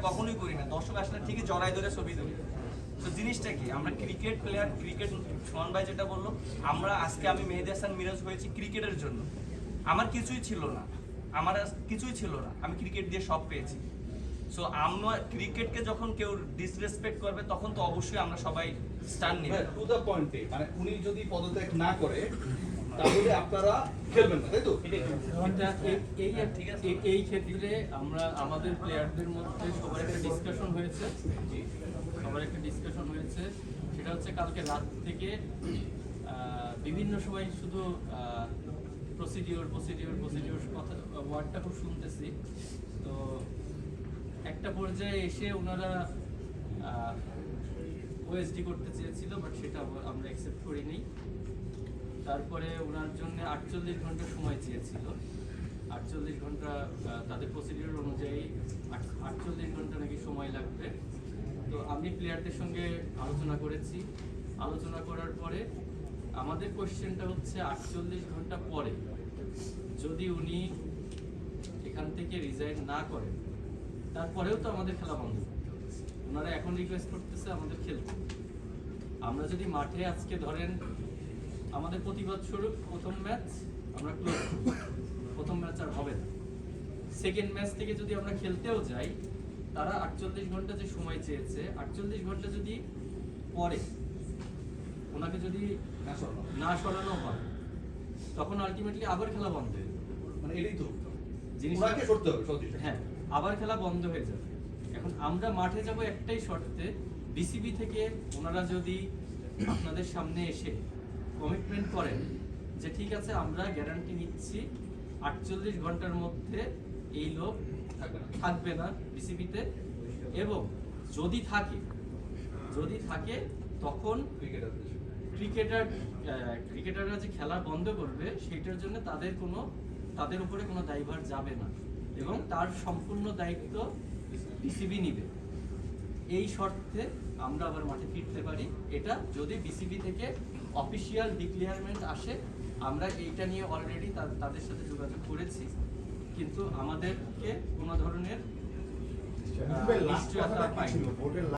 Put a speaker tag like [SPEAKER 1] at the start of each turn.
[SPEAKER 1] কখনোই করি না, দর্শক আসলে ঠিকই জড়াই ধরে ছবি তুলি। তো জিনিসটা কি, আমরা ক্রিকেট প্লেয়ার, ক্রিকেট সোহান ভাই যেটা বললো, আমি মেহেদী হাসান মিরাজ হয়েছি ক্রিকেটের জন্য। আমার কিছুই ছিল না, কিছুই ছিল না, আমি ক্রিকেট দিয়ে সব পেয়েছি। সো আমরা ক্রিকেটকে যখন কেউ ডিসরেসপেক্ট করবে তখন তো অবশ্যই আমরা সবাই স্টান নিব।
[SPEAKER 2] টু দ্য পয়েন্টে, মানে উনি যদি পদত্যাগ না করে তাহলে আপনারা খেলবেন না, তাই তো?
[SPEAKER 3] এই ক্ষেত্রে আমরা আমাদের প্লেয়ারদের মধ্যে সবার একটা ডিসকাশন হয়েছে, সেটা হচ্ছে কালকে রাত থেকে বিভিন্ন সময় শুধু প্রসিডিওর কথা ওয়ার্ডটা খুব শুনতেছি। তো একটা পর্যায়ে এসে ওনারা ওএসডি করতে চেয়েছিল, বাট সেটা আমরা অ্যাকসেপ্ট করিনি। তারপরে ওনার জন্য 48 ঘন্টা সময় চেয়েছিল। 48 ঘন্টা তাদের প্রসিডিওর অনুযায়ী 48 ঘন্টা নাকি সময় লাগবে। তো আমি প্লেয়ারদের সঙ্গে আলোচনা করেছি। আলোচনা করার পরে আমাদের কোয়েশ্চেনটা হচ্ছে 48 ঘন্টা পরে যদি উনি এখান থেকে রিজাইন না করেন, তারপরেও তো আমাদের খেলা বন্ধ করতে হবে। ওনারা এখন রিকোয়েস্ট করতেছে আমাদের খেলতে। আমরা যদি মাঠে আজকে ধরেন আমাদের প্রতিবাদ স্বরূপ প্রথম ম্যাচ আমরা ক্লোজ, প্রথম ম্যাচ আর হবে না। সেকেন্ড ম্যাচ থেকে যদি আমরা খেলতেও যাই, তারা 48 ঘন্টা যে সময় চেয়েছে, 48 ঘন্টা যদি পরে ওনাকে যদি না সরানো হয়, তখন আলটিমেটলি আবার খেলা বন্ধ হয়ে যাবে।
[SPEAKER 2] মানে এটাই তো
[SPEAKER 3] জিনিসটাকে
[SPEAKER 2] করতে হবে সত্যি।
[SPEAKER 3] হ্যাঁ, আবার খেলা বন্ধ হয়ে যাবে। এখন আমরা মাঠে যাব একটাই শর্তে, বিসিবি থেকে ওনারা যদি আপনাদের সামনে এসে কমিটমেন্ট করেন যে ঠিক আছে আমরা গ্যারান্টি নিচ্ছি 48 ঘন্টার মধ্যে এই লোক থাকবে না বিসিবিতে, এবং যদি থাকে তখন ক্রিকেটাররা যে খেলা বন্ধ করবে সেটার জন্য তাদের উপরে কোনো দায়ভার যাবে না, এবং তার সম্পূর্ণ দায়িত্ব বিসিবি নিবে। এই শর্তে আমরা আবার মাঠে ফিরতে পারি। এটা যদি বিসিবি থেকে অফিসিয়াল ডিক্লেয়ারমেন্ট আসে। আমরা এইটা নিয়ে অলরেডি তাদের সাথে যোগাযোগ করেছি, কিন্তু আমাদেরকে কোনো ধরনের নিশ্চয়তা পাইনি।